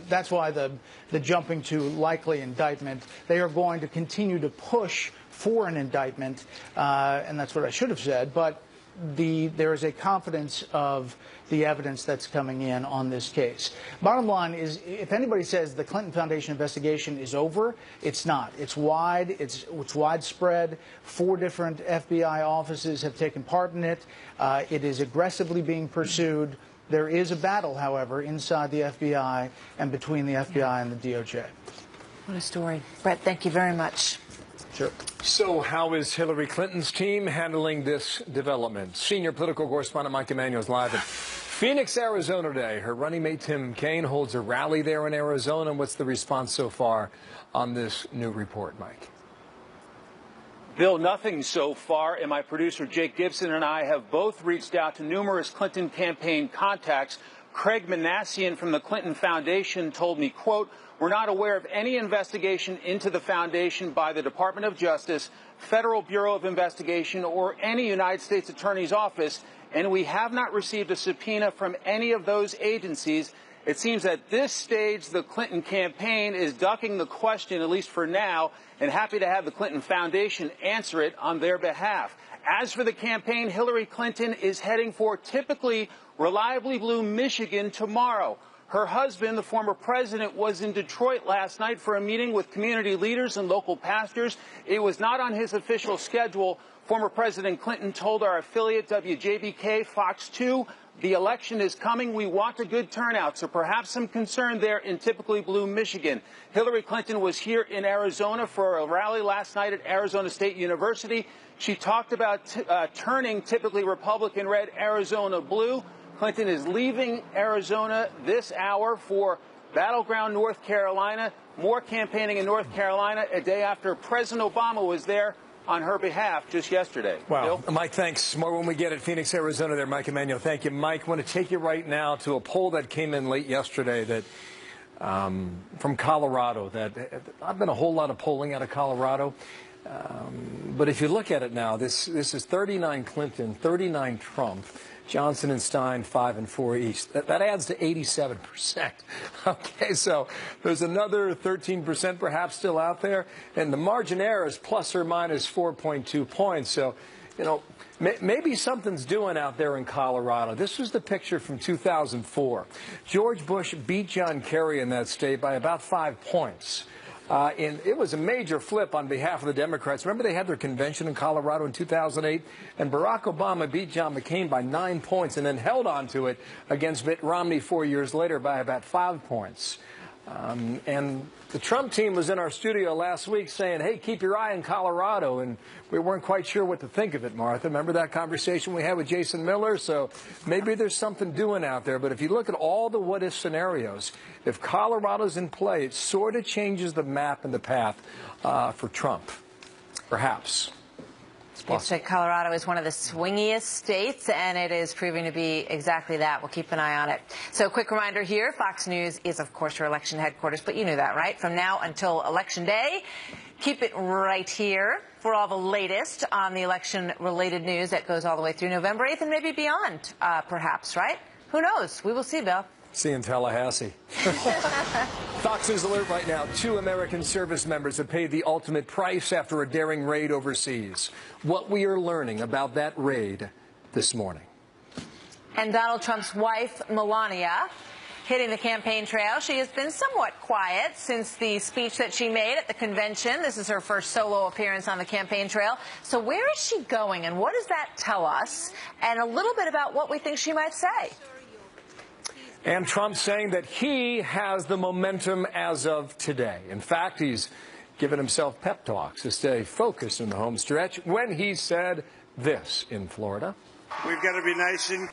Speaker 15: that's why the jumping to likely indictment, they are going to continue to push for an indictment, and that's what I should have said. But there is a confidence of the evidence that's coming in on this case. Bottom line is, if anybody says the Clinton Foundation investigation is over, it's not. It's wide. It's widespread. 4 different FBI offices have taken part in it. It is aggressively being pursued. There is a battle, however, inside the FBI and between the FBI and the DOJ.
Speaker 2: What a story. Brett, thank you very much.
Speaker 15: Sure.
Speaker 1: So how is Hillary Clinton's team handling this development? Senior political correspondent Mike Emanuel is live in Phoenix, Arizona today. Her running mate Tim Kaine holds a rally there in Arizona. What's the response so far on this new report, Mike?
Speaker 16: Bill, nothing so far, and my producer Jake Gibson and I have both reached out to numerous Clinton campaign contacts. Craig Manassian from the Clinton Foundation told me, quote, "We're not aware of any investigation into the foundation by the Department of Justice, Federal Bureau of Investigation, or any United States Attorney's Office, and we have not received a subpoena from any of those agencies. It seems at this stage the Clinton campaign is ducking the question, at least for now, and happy to have the Clinton Foundation answer it on their behalf. As for the campaign, Hillary Clinton is heading for typically reliably blue Michigan tomorrow. Her husband, the former president, was in Detroit last night for a meeting with community leaders and local pastors. It was not on his official schedule. Former President Clinton told our affiliate WJBK Fox 2, "The election is coming. We want a good turnout." So perhaps some concern there in typically blue Michigan. Hillary Clinton was here in Arizona for a rally last night at Arizona State University. She talked about turning typically Republican red Arizona blue. Clinton is leaving Arizona this hour for battleground North Carolina. More campaigning in North Carolina a day after President Obama was there on her behalf just yesterday.
Speaker 1: Wow.
Speaker 16: Bill?
Speaker 1: Mike, thanks. More when we get at Phoenix, Arizona there. Mike Emanuel, thank you. Mike, I want to take you right now to a poll that came in late yesterday that from Colorado. That I've been a whole lot of polling out of Colorado. But if you look at it now, this is 39 Clinton, 39 Trump. Johnson and Stein 5 and 4 each. That adds to 87%. Okay, so there's another 13% perhaps still out there, and the margin error is plus or minus 4.2 points. So, you know, maybe something's doing out there in Colorado. This was the picture from 2004. George Bush beat John Kerry in that state by about 5 points. And it was a major flip on behalf of the Democrats. Remember, they had their convention in Colorado in 2008, and Barack Obama beat John McCain by 9 points and then held on to it against Mitt Romney 4 years later by about 5 points. And the Trump team was in our studio last week saying, hey, keep your eye on Colorado. And we weren't quite sure what to think of it, Martha. Remember that conversation we had with Jason Miller? So maybe there's something doing out there. But if you look at all the what-if scenarios, if Colorado's in play, it sort of changes the map and the path for Trump, perhaps.
Speaker 2: Colorado is one of the swingiest states, and it is proving to be exactly that. We'll keep an eye on it. So, quick reminder here, Fox News is, of course, your election headquarters, but you knew that, right? From now until Election Day, keep it right here for all the latest on the election-related news that goes all the way through November 8th and maybe beyond, perhaps, right? Who knows? We will see, Bill.
Speaker 1: See you in Tallahassee. Fox News alert right now. 2 American service members have paid the ultimate price after a daring raid overseas. What we are learning about that raid this morning.
Speaker 2: And Donald Trump's wife, Melania, hitting the campaign trail. She has been somewhat quiet since the speech that she made at the convention. This is her first solo appearance on the campaign trail. So where is she going, and what does that tell us? And a little bit about what we think she might say.
Speaker 1: And Trump saying that he has the momentum as of today. In fact, he's given himself pep talks to stay focused in the home stretch when he said this in Florida.
Speaker 7: We've got to be nice and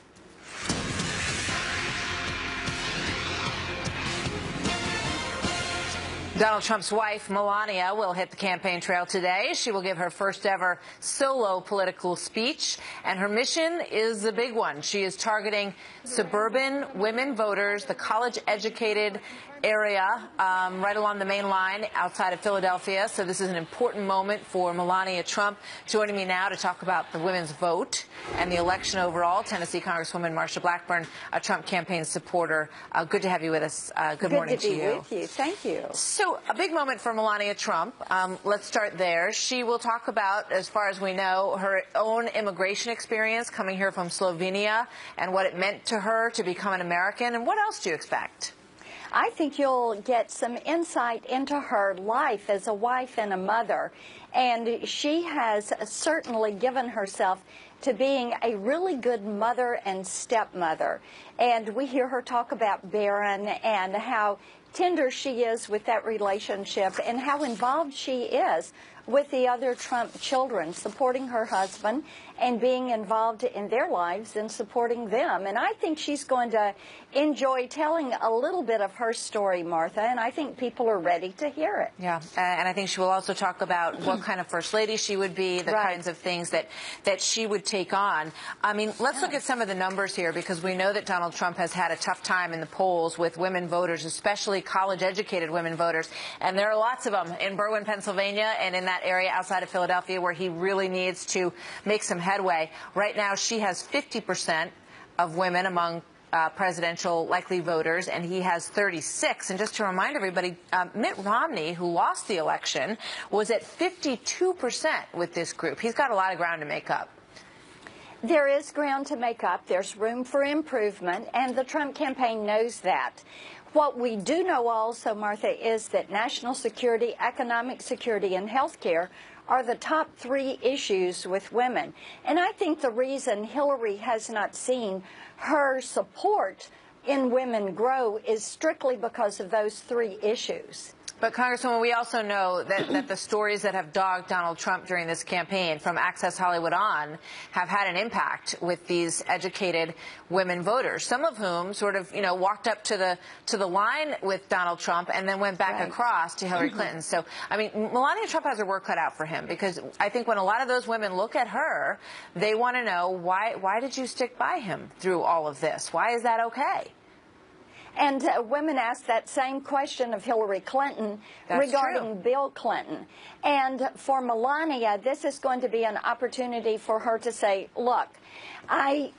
Speaker 2: Donald Trump's wife, Melania, will hit the campaign trail today. She will give her first ever solo political speech, and her mission is a big one. She is targeting suburban women voters, the college-educated area right along the main line outside of Philadelphia. So this is an important moment for Melania Trump. Joining me now to talk about the women's vote and the election overall, Tennessee Congresswoman Marsha Blackburn, a Trump campaign supporter. Good to have you with us. Good morning to you.
Speaker 17: Good to be with you. Thank you.
Speaker 2: So a big moment for Melania Trump. Let's start there. She will talk about, as far as we know, her own immigration experience coming here from Slovenia and what it meant to her to become an American. And what else do you expect?
Speaker 17: I think you'll get some insight into her life as a wife and a mother. And she has certainly given herself to being a really good mother and stepmother. And we hear her talk about Barron and how tender she is with that relationship and how involved she is with the other Trump children, supporting her husband and being involved in their lives and supporting them. And I think she's going to enjoy telling a little bit of her story, Martha, and I think people are ready to hear it.
Speaker 2: Yeah, and I think she will also talk about what kind of first lady she would be, the kinds of things that she would take on. I mean, let's look at some of the numbers here, because we know that Donald Trump has had a tough time in the polls with women voters, especially college-educated women voters. And there are lots of them in Berwyn, Pennsylvania, and in that area outside of Philadelphia where he really needs to make some headway. Right now, she has 50% of women among presidential likely voters, and he has 36. And just to remind everybody, Mitt Romney, who lost the election, was at 52% with this group. He's got a lot of ground to make up.
Speaker 17: There is ground to make up. There's room for improvement, and the Trump campaign knows that. What we do know also, Martha, is that national security, economic security, and health care are the top 3 issues with women. And I think the reason Hillary has not seen her support in women grow is strictly because of those 3 issues.
Speaker 2: But, Congresswoman, we also know that the stories that have dogged Donald Trump during this campaign, from Access Hollywood on, have had an impact with these educated women voters, some of whom sort of, walked up to the line with Donald Trump and then went back across to Hillary Clinton. So, I mean, Melania Trump has her work cut out for him, because I think when a lot of those women look at her, they want to know, why did you stick by him through all of this? Why is that okay?
Speaker 17: And women ask that same question of Hillary Clinton regarding Bill Clinton. And for Melania, this is going to be an opportunity for her to say, look, I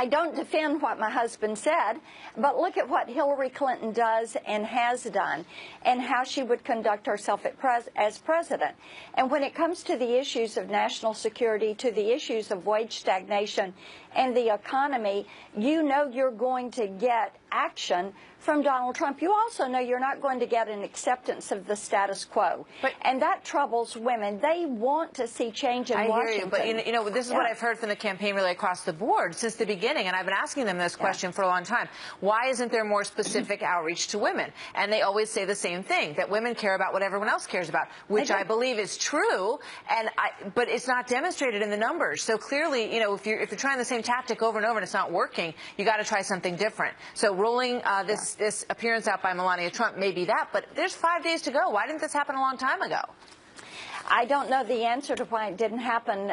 Speaker 17: don't defend what my husband said, but look at what Hillary Clinton does and has done, and how she would conduct herself as president. And when it comes to the issues of national security, to the issues of wage stagnation and the economy, you know you're going to get action from Donald Trump. You also know you're not going to get an acceptance of the status quo. And that troubles women. They want to see change in Washington.
Speaker 2: I hear you, but this is what I've heard from the campaign really across the board since the beginning, and I've been asking them this question for a long time. Why isn't there more specific outreach to women? And they always say the same thing, that women care about what everyone else cares about, which I believe is true, but it's not demonstrated in the numbers. So clearly, if you're trying the same tactic over and over and it's not working, you got to try something different. So rolling this appearance out by Melania Trump may be that, but there's 5 days to go. Why didn't this happen a long time ago?
Speaker 17: I don't know the answer to why it didn't happen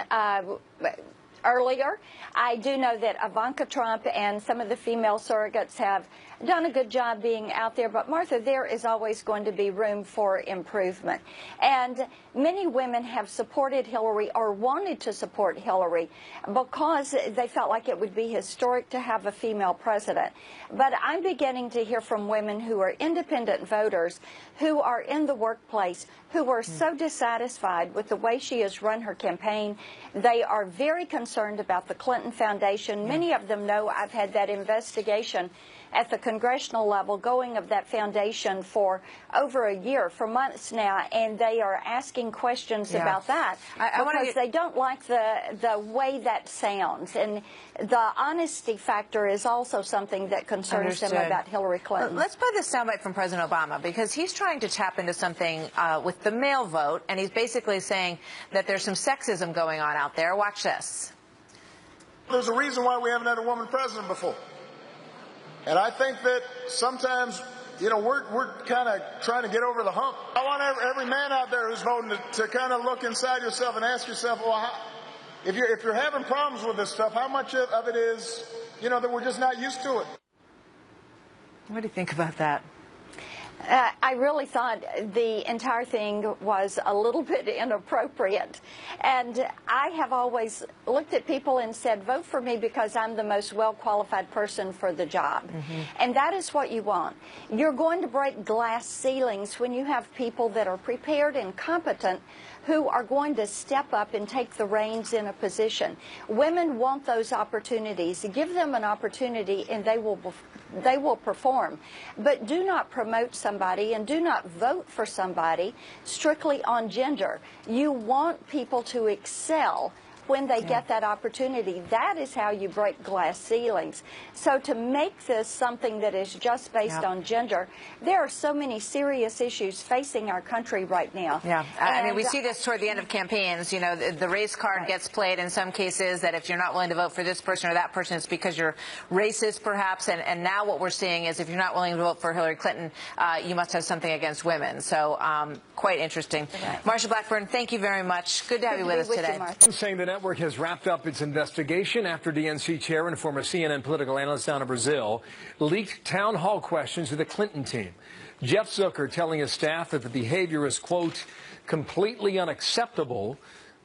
Speaker 17: earlier. I do know that Ivanka Trump and some of the female surrogates have done a good job being out there. But, Martha, there is always going to be room for improvement. And many women have supported Hillary or wanted to support Hillary because they felt like it would be historic to have a female president. But I'm beginning to hear from women who are independent voters, who are in the workplace, who are so dissatisfied with the way she has run her campaign. They are very concerned about the Clinton Foundation. Many of them know I've had that investigation at the congressional level going of that foundation for over a year, for months now, and they are asking questions about that because they don't like the way that sounds. And the honesty factor is also something that concerns them about Hillary Clinton.
Speaker 2: Let's play this soundbite from President Obama, because he's trying to tap into something with the male vote, and he's basically saying that there's some sexism going on out there. Watch this.
Speaker 11: There's a reason why we haven't had a woman president before. And I think that sometimes, you know, we're kind of trying to get over the hump. I want every man out there who's voting to kind of look inside yourself and ask yourself, well, if you're having problems with this stuff, how much of it is, you know, that we're just not used to it?
Speaker 2: What do you think about that?
Speaker 17: I really thought the entire thing was a little bit inappropriate. And I have always looked at people and said, vote for me because I'm the most well-qualified person for the job. And that is what you want. You're going to break glass ceilings when you have people that are prepared and competent who are going to step up and take the reins in a position. Women want those opportunities. Give them an opportunity and they will perform. But do not promote somebody and do not vote for somebody strictly on gender. You want people to excel when they get that opportunity. That is how you break glass ceilings. So to make this something that is just based on gender, there are so many serious issues facing our country right now.
Speaker 2: I mean, we see this toward the end of campaigns. You know, the race card gets played in some cases, that if you're not willing to vote for this person or that person, it's because you're racist, perhaps. And now what we're seeing is if you're not willing to vote for Hillary Clinton, you must have something against women. So quite interesting. Marsha Blackburn, thank you very much. Good to have you with us today.
Speaker 1: Saying the network has wrapped up its investigation after DNC chair and former CNN political analyst down in Brazil leaked town hall questions to the Clinton team. Jeff Zucker telling his staff that the behavior is, quote, completely unacceptable,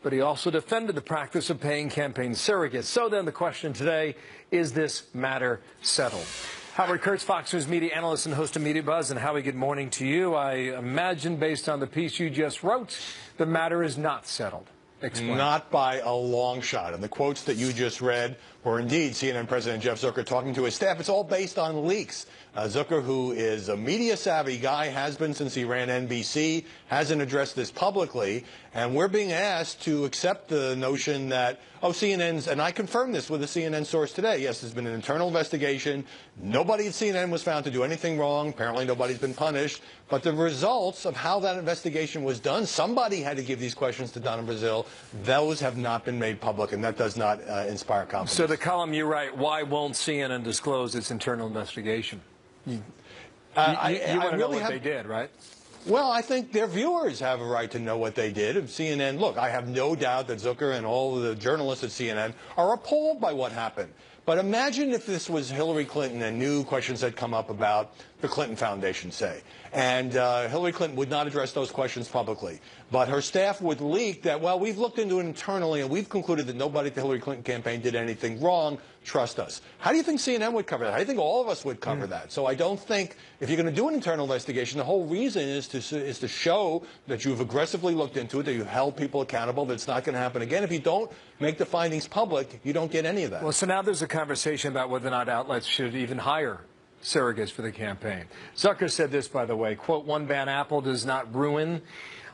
Speaker 1: but he also defended the practice of paying campaign surrogates. So then the question today, is this matter settled? Howard Kurtz, Fox News media analyst and host of Media Buzz. And Howie, good morning to you. I imagine, based on the piece you just wrote, the matter is not settled. Explain.
Speaker 18: Not by a long shot. And the quotes that you just read were indeed CNN President Jeff Zucker talking to his staff. It's all based on leaks. Zucker, who is a media-savvy guy, has been since he ran NBC, hasn't addressed this publicly, and we're being asked to accept the notion that, oh, CNN's, and I confirmed this with a CNN source today, yes, there's been an internal investigation. Nobody at CNN was found to do anything wrong. Apparently nobody's been punished. But the results of how that investigation was done, somebody had to give these questions to Don in Brazil. Those have not been made public, and that does not inspire confidence.
Speaker 1: So the column you write, why won't CNN disclose its internal investigation? You want to know what they did, right?
Speaker 18: Well, I think their viewers have a right to know what they did. If CNN, look, I have no doubt that Zucker and all of the journalists at CNN are appalled by what happened. But imagine if this was Hillary Clinton and new questions had come up about the Clinton Foundation, say. And Hillary Clinton would not address those questions publicly. But her staff would leak that, well, we've looked into it internally and we've concluded that nobody at the Hillary Clinton campaign did anything wrong. Trust us. How do you think CNN would cover that? How do you think all of us would cover that? So I don't think, if you're going to do an internal investigation, the whole reason is to show that you've aggressively looked into it, that you've held people accountable, that it's not going to happen again. If you don't make the findings public, you don't get any of that.
Speaker 1: Well, so now there's a conversation about whether or not outlets should even hire surrogates for the campaign. Zucker said this, by the way, quote, one bad apple does not ruin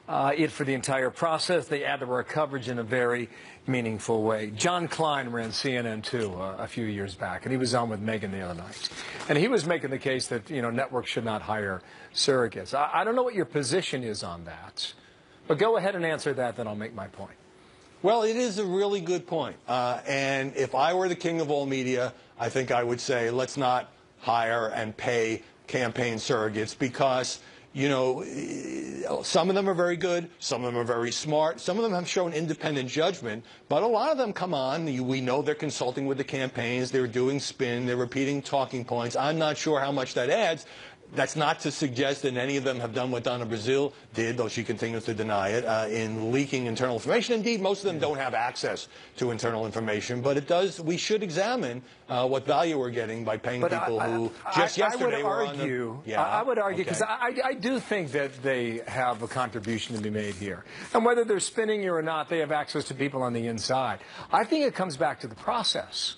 Speaker 1: it for the entire process. They add to our coverage in a very meaningful way. John Klein ran CNN too a few years back, and he was on with Megyn the other night. And he was making the case that, you know, networks should not hire surrogates. I don't know what your position is on that, but go ahead and answer that, then I'll make my point.
Speaker 18: Well, it is a really good point. And if I were the king of all media, I think I would say let's not hire and pay campaign surrogates because, you know, some of them are very good, some of them are very smart, some of them have shown independent judgment, but a lot of them come on, we know they're consulting with the campaigns, they're doing spin, they're repeating talking points. I'm not sure how much that adds. That's not to suggest that any of them have done what Donna Brazile did, though she continues to deny it, in leaking internal information. Indeed, most of them don't have access to internal information, but it does. We should examine what value we're getting by paying people who just yesterday were on the...
Speaker 1: I would argue, because I do think that they have a contribution to be made here. And whether they're spinning you or not, they have access to people on the inside. I think it comes back to the process.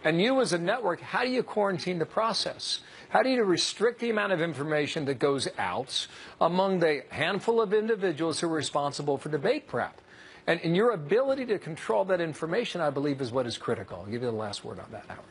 Speaker 1: And you as a network, how do you quarantine the process? How do you restrict the amount of information that goes out among the handful of individuals who are responsible for debate prep? And your ability to control that information, I believe, is what is critical. I'll give you the last word on that, Howard.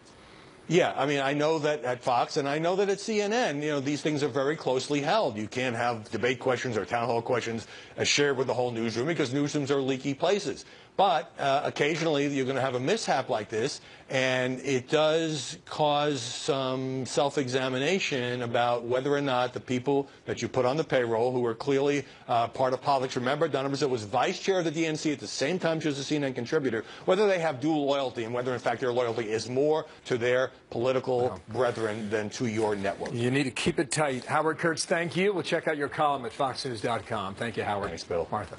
Speaker 18: Yeah, I mean, I know that at Fox and I know that at CNN, you know, these things are very closely held. You can't have debate questions or town hall questions shared with the whole newsroom because newsrooms are leaky places. But occasionally you're going to have a mishap like this, and it does cause some self-examination about whether or not the people that you put on the payroll, who are clearly part of politics. Remember, Donna Brazile was vice chair of the DNC at the same time she was a CNN contributor, whether they have dual loyalty and whether, in fact, their loyalty is more to their political brethren than to your network.
Speaker 1: You need to keep it tight. Howard Kurtz, thank you. We'll check out your column at foxnews.com. Thank you, Howard.
Speaker 18: Thanks, Bill.
Speaker 1: Martha.